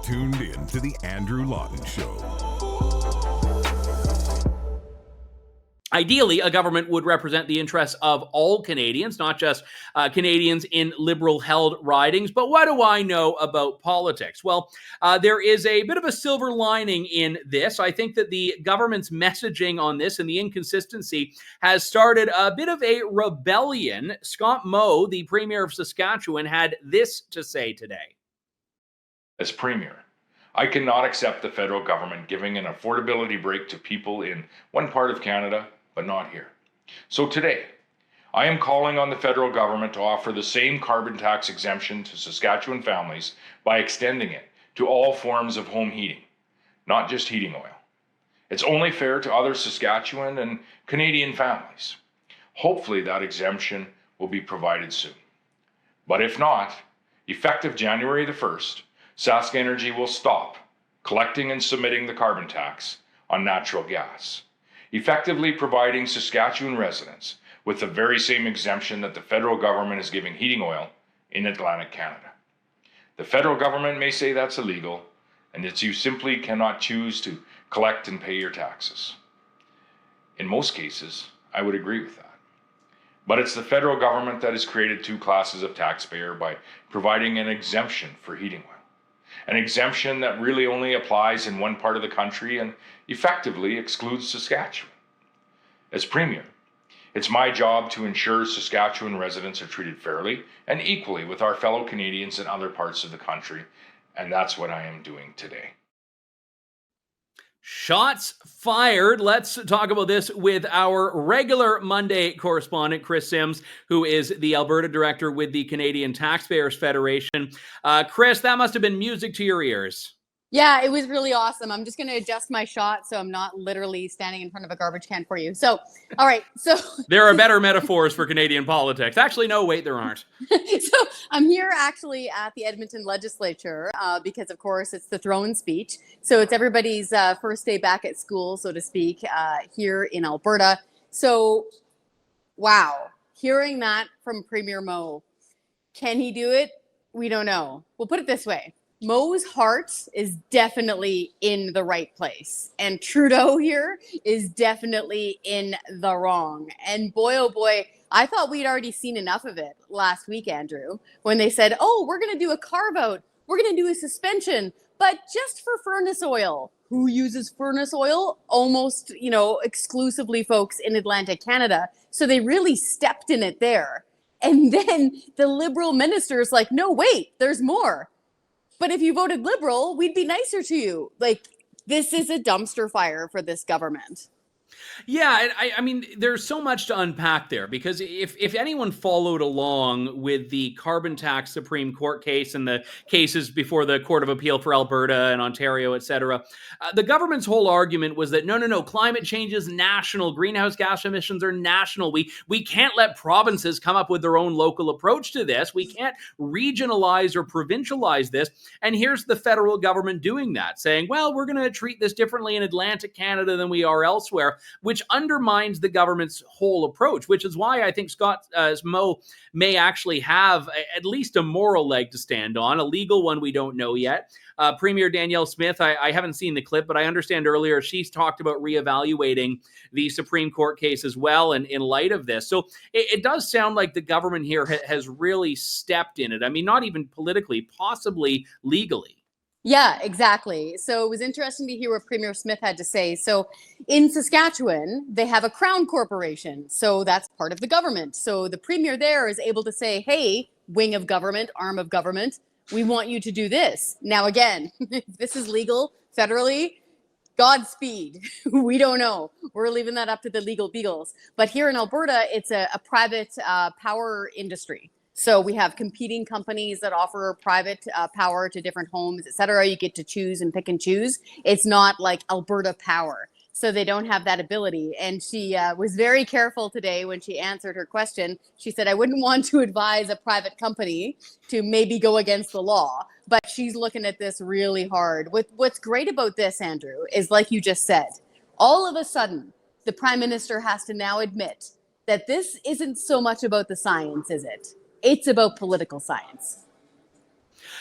tuned in to The Andrew Lawton Show. Ideally, a government would represent the interests of all Canadians, not just Canadians in Liberal-held ridings. But what do I know about politics? Well, there is a bit of a silver lining in this. I think that the government's messaging on this and the inconsistency has started a bit of a rebellion. Scott Moe, the Premier of Saskatchewan, had this to say today. As Premier, I cannot accept the federal government giving an affordability break to people in one part of Canada, but not here. So today, I am calling on the federal government to offer the same carbon tax exemption to Saskatchewan families by extending it to all forms of home heating, not just heating oil. It's only fair to other Saskatchewan and Canadian families. Hopefully that exemption will be provided soon. But if not, effective January the 1st, Sask Energy will stop collecting and submitting the carbon tax on natural gas, effectively providing Saskatchewan residents with the very same exemption that the federal government is giving heating oil in Atlantic Canada. The federal government may say that's illegal and that you simply cannot choose to collect and pay your taxes. In most cases, I would agree with that. But it's the federal government that has created two classes of taxpayer by providing an exemption for heating oil. An exemption that really only applies in one part of the country and effectively excludes Saskatchewan. As Premier, it's my job to ensure Saskatchewan residents are treated fairly and equally with our fellow Canadians in other parts of the country, and that's what I am doing today. Shots fired. Let's talk about this with our regular Monday correspondent, Kris Sims, who is the Alberta director with the Canadian Taxpayers Federation. Kris, that must have been music to your ears. Yeah, it was really awesome. I'm just going to adjust my shot so I'm not literally standing in front of a garbage can for you. So, all right. So there are better metaphors for Canadian politics. Actually, no, wait, there aren't. So I'm here actually at the Edmonton legislature because, of course, it's the throne speech. So it's everybody's first day back at school, so to speak, here in Alberta. So, wow, hearing that from Premier Moe, can he do it? We don't know. We'll put it this way. Moe's heart is definitely in the right place. And Trudeau here is definitely in the wrong. And boy, oh boy, I thought we'd already seen enough of it last week, Andrew, when they said, oh, we're going to do a carve out. We're going to do a suspension, but just for furnace oil. Who uses furnace oil? Almost, exclusively folks in Atlantic Canada. So they really stepped in it there. And then the Liberal minister's like, no, wait, there's more. But if you voted Liberal, we'd be nicer to you. Like, this is a dumpster fire for this government. Yeah, I mean, there's so much to unpack there, because if anyone followed along with the carbon tax Supreme Court case and the cases before the Court of Appeal for Alberta and Ontario, etc., the government's whole argument was that no, climate change is national. Greenhouse gas emissions are national. We can't let provinces come up with their own local approach to this. We can't regionalize or provincialize this. And here's the federal government doing that, saying, well, we're going to treat this differently in Atlantic Canada than we are elsewhere, which undermines the government's whole approach, which is why I think Scott Moe may actually have at least a moral leg to stand on, a legal one we don't know yet. Premier Danielle Smith, I haven't seen the clip, but I understand earlier she's talked about reevaluating the Supreme Court case as well in light of this. So it does sound like the government here has really stepped in it. I mean, not even politically, possibly legally. Yeah, exactly. So it was interesting to hear what Premier Smith had to say. So in Saskatchewan, they have a crown corporation. So that's part of the government. So the premier there is able to say, hey, wing of government, arm of government, we want you to do this. Now, again, if this is legal federally, Godspeed. We don't know. We're leaving that up to the legal beagles. But here in Alberta, it's a private power industry. So we have competing companies that offer private power to different homes, et cetera. You get to choose and pick and choose. It's not like Alberta Power. So they don't have that ability. And she was very careful today when she answered her question. She said, I wouldn't want to advise a private company to maybe go against the law. But she's looking at this really hard. What's great about this, Andrew, is like you just said, all of a sudden, the Prime Minister has to now admit that this isn't so much about the science, is it? It's about political science.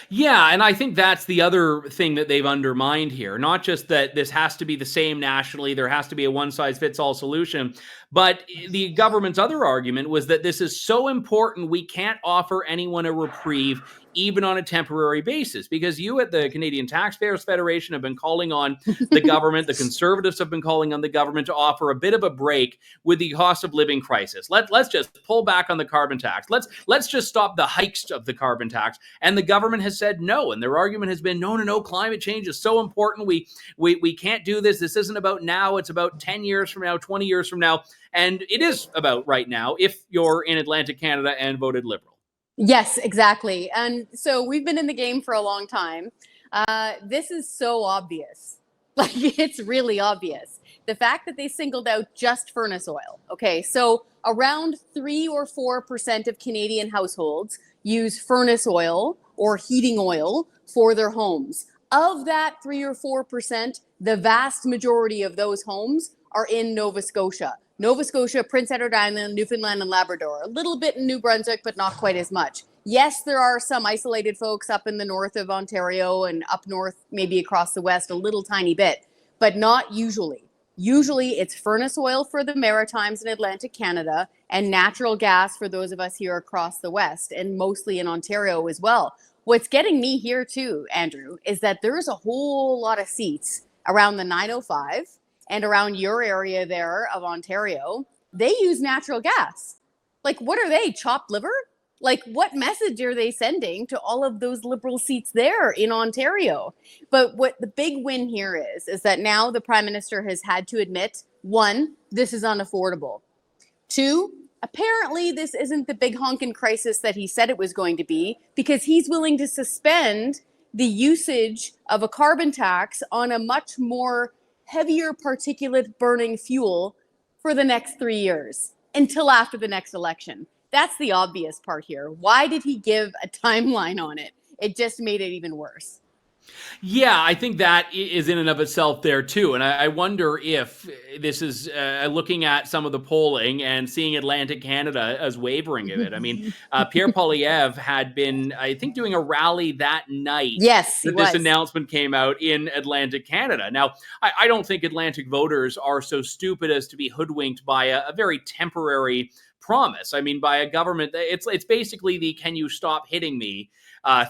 Yeah, and I think that's the other thing that they've undermined here. Not just that this has to be the same nationally, there has to be a one-size-fits-all solution, but the government's other argument was that this is so important we can't offer anyone a reprieve even on a temporary basis, because you at the Canadian Taxpayers Federation have been calling on the government, the Conservatives have been calling on the government to offer a bit of a break with the cost of living crisis. Let's just pull back on the carbon tax. Let's just stop the hikes of the carbon tax. And the government has said no, and their argument has been no, climate change is so important. We can't do this. This isn't about now. It's about 10 years from now, 20 years from now. And it is about right now if you're in Atlantic Canada and voted Liberal. Yes, exactly. And so we've been in the game for a long time. This is so obvious. Like, it's really obvious. The fact that they singled out just furnace oil. Okay, so around 3 or 4% of Canadian households use furnace oil or heating oil for their homes. Of that 3 or 4%, the vast majority of those homes are in Nova Scotia. Nova Scotia, Prince Edward Island, Newfoundland, and Labrador. A little bit in New Brunswick, but not quite as much. Yes, there are some isolated folks up in the north of Ontario and up north, maybe across the west, a little tiny bit, but not usually. Usually it's furnace oil for the Maritimes and Atlantic Canada and natural gas for those of us here across the west, and mostly in Ontario as well. What's getting me here too, Andrew, is that there's a whole lot of seats around the 905 and around your area there of Ontario. They use natural gas. Like, what are they, chopped liver? Like, what message are they sending to all of those Liberal seats there in Ontario? But what the big win here is that now the Prime Minister has had to admit, 1, this is unaffordable. 2, apparently this isn't the big honkin' crisis that he said it was going to be, because he's willing to suspend the usage of a carbon tax on a much more heavier particulate burning fuel for the next 3 years until after the next election. That's the obvious part here. Why did he give a timeline on it? It just made it even worse. Yeah, I think that is in and of itself there too. And I wonder if this is looking at some of the polling and seeing Atlantic Canada as wavering a bit. I mean, Pierre Poilievre had been, I think, doing a rally that night. Yes, that this announcement came out in Atlantic Canada. Now, I don't think Atlantic voters are so stupid as to be hoodwinked by a very temporary promise. I mean, by a government, it's basically the "can you stop hitting me"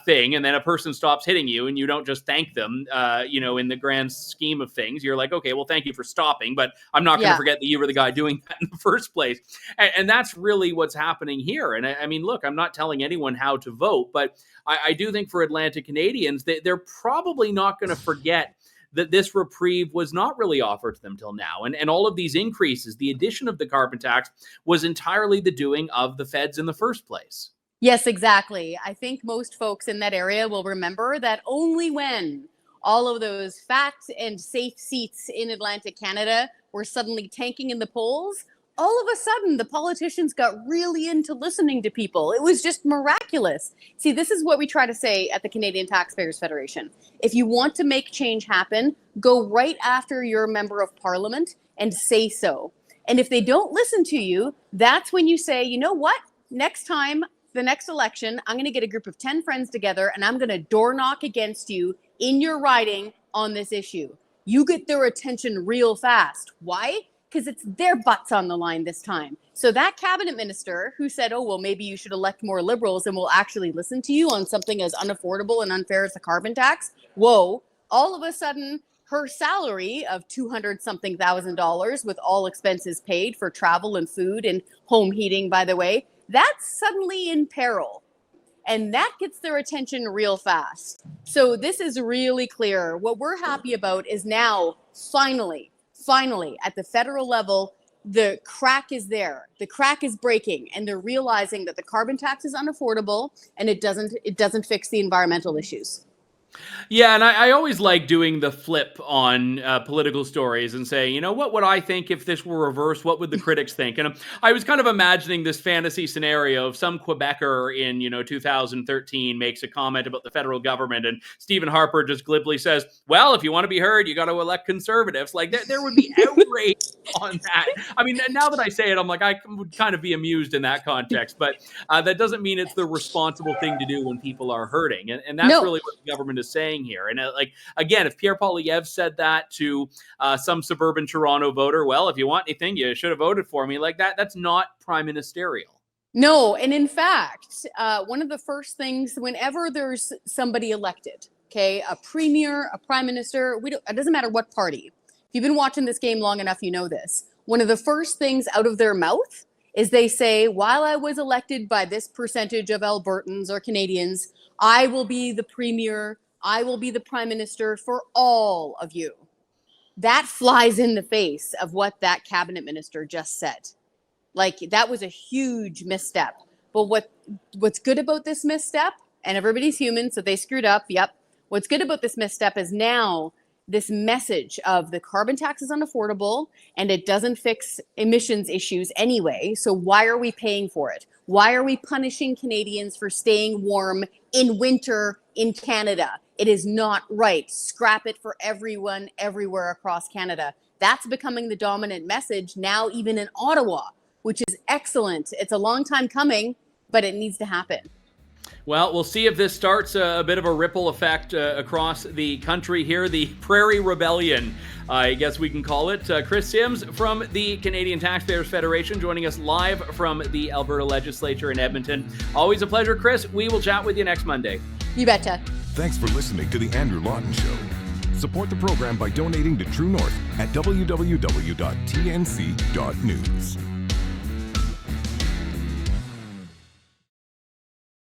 thing, and then a person stops hitting you and you don't just thank them, in the grand scheme of things. You're like, okay, well, thank you for stopping, but I'm not going to forget that you were the guy doing that in the first place. And that's really what's happening here. And I mean, look, I'm not telling anyone how to vote, but I do think for Atlantic Canadians, they're probably not going to forget that this reprieve was not really offered to them till now. And all of these increases, the addition of the carbon tax, was entirely the doing of the feds in the first place. Yes, exactly. I think most folks in that area will remember that only when all of those fat and safe seats in Atlantic Canada were suddenly tanking in the polls, all of a sudden the politicians got really into listening to people. It was just miraculous. See, this is what we try to say at the Canadian Taxpayers Federation. If you want to make change happen, go right after your member of parliament and say so. And if they don't listen to you, that's when you say, you know what? Next time, the next election, I'm going to get a group of 10 friends together and I'm going to door knock against you in your riding on this issue. You get their attention real fast. Why? Because it's their butts on the line this time. So that cabinet minister who said, oh, well, maybe you should elect more Liberals and we'll actually listen to you on something as unaffordable and unfair as the carbon tax. Whoa, all of a sudden, her salary of $200-something thousand with all expenses paid for travel and food and home heating, by the way, that's suddenly in peril. And that gets their attention real fast. So this is really clear. What we're happy about is now, finally, at the federal level, the crack is there. The crack is breaking, and they're realizing that the carbon tax is unaffordable and it doesn't fix the environmental issues. Yeah, and I always like doing the flip on political stories and saying, you know, what would I think if this were reversed? What would the critics think? And I was kind of imagining this fantasy scenario of some Quebecer in, 2013 makes a comment about the federal government, and Stephen Harper just glibly says, well, if you want to be heard, you got to elect Conservatives. Like, there would be outrage on that. I mean, now that I say it, I'm like, I would kind of be amused in that context, but that doesn't mean it's the responsible thing to do when people are hurting. And that's No. really what the government is saying here. And like, again, if Pierre Poilievre said that to some suburban Toronto voter, well, if you want anything, you should have voted for me, like that's not prime ministerial. No, and in fact, one of the first things whenever there's somebody elected, okay, a premier, a prime minister, it doesn't matter what party. If you've been watching this game long enough, you know this. One of the first things out of their mouth is they say, while I was elected by this percentage of Albertans or Canadians, I will be the premier, I will be the prime minister for all of you. That flies in the face of what that cabinet minister just said. Like, that was a huge misstep. But what's good about this misstep, and everybody's human, so they screwed up, yep. What's good about this misstep is now this message of the carbon tax is unaffordable and it doesn't fix emissions issues anyway. So why are we paying for it? Why are we punishing Canadians for staying warm in winter in Canada? It is not right. Scrap it for everyone, everywhere across Canada. That's becoming the dominant message now, even in Ottawa, which is excellent. It's a long time coming, but it needs to happen. Well, we'll see if this starts a bit of a ripple effect across the country here. The Prairie Rebellion, I guess we can call it. Kris Sims from the Canadian Taxpayers Federation joining us live from the Alberta Legislature in Edmonton. Always a pleasure, Kris. We will chat with you next Monday. You betcha. Thanks for listening to The Andrew Lawton Show. Support the program by donating to True North at www.tnc.news.